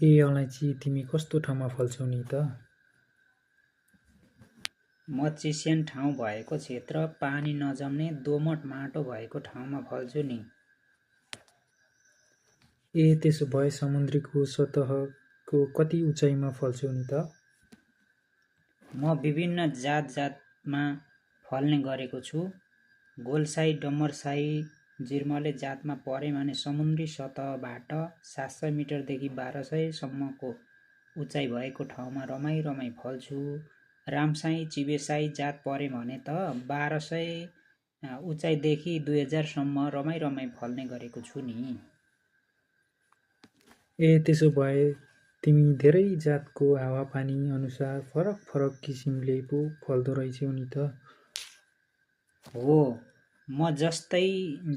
अलैँची तिमी कस्तो ठाउँमा फल्छौ नि त? म चिस्यान ठाउँ भएको क्षेत्र, पानी नजम्ने दोमट माटो भएको ठाउँमा फल्छु नि। त्यसो भए समुद्रीको सतहको कति उचाइमा फल्छौ नि त? म विभिन्न जातमा फल्ने गरेको छु। गोलसाई, डम्बरसाई, जिर्मले जातमा परे भने समुद्री सतहबाट 700 मिटरदेखि 1200 सम्मको उचाइ भएको ठाउँमा रमाई फल्छु। रामसाई, चिबेसाई जात परे भने त 1200 उचाइदेखि 2000 सम्म रमाई फल्ने गरेको छु नि। त्यसो भए तिमी धेरै जातको हावापानी अनुसार फरक किसिमले पो फल्दो रहेछौ नि त? हो, म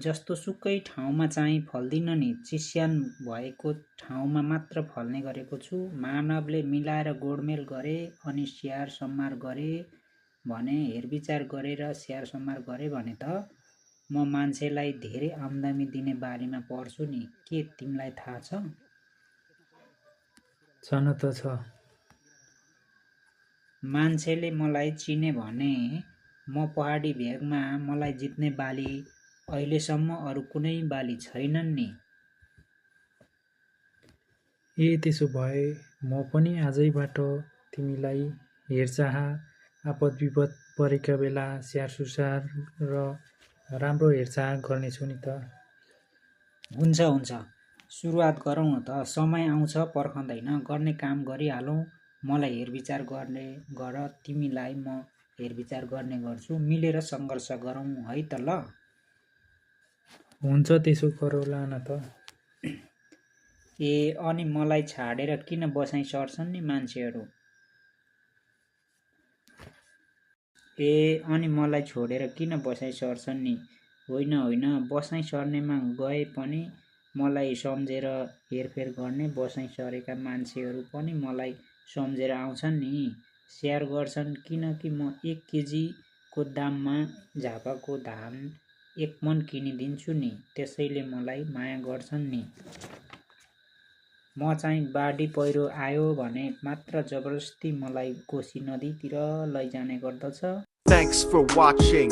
जस्तोसुकै ठाउँमा चाहिँ फल्दिन नि। चिस्यान भएको ठाउँमा मात्र फल्ने गरेको छु। मानवले मिलाएर गोडमेल गरे अनि स्याहार सम्हार गरे भने, हेरविचार गरेर स्याहार सम्हार गरे भने त म मान्छेलाई धेरै आम्दानी दिने बारीमा पर्छु नि। के तिमीलाई थाहा छ? छन त छ। मान्छेले मलाई चिने भने म पहाडी भेगमा मलाई जित्ने बाली अहिलेसम्म अरू कुनै बाली छैनन् नि। त्यसो भए म पनि आजैबाट तिमीलाई हेरचाह, आपद विपद परेका बेला स्याहार सुसार र राम्रो हेरचाह गर्नेछु नि त। हुन्छ, सुरुवात गरौँ न त। समय आउँछ पर्खँदैन, गर्ने काम गरिहालौँ। मलाई हेरविचार गर, तिमीलाई म हेरविचार गर्ने गर्छु। मिलेर सङ्घर्ष गरौँ है त ल। हुन्छ, त्यसो गरौँला न त। अनि मलाई छाडेर किन बसाइ सर्छन् नि मान्छेहरू? अनि मलाई छोडेर किन बसाइ सर्छन् नि? होइन, बसाइ सर्नेमा गए पनि मलाई सम्झेर हेरफेर गर्ने बसाइ सरेका मान्छेहरू पनि मलाई सम्झेर आउँछन् नि। स्याहार गर्छन् किनकि म 1 केजीको दाममा झापाको धान 1 मन किनिदिन्छु नि। त्यसैले मलाई माया गर्छन् नि। म चाहिँ बाढी पहिरो आयो भने मात्र जबरजस्ती मलाई कोशी नदीतिर लैजाने गर्दछ। Thanks for watching.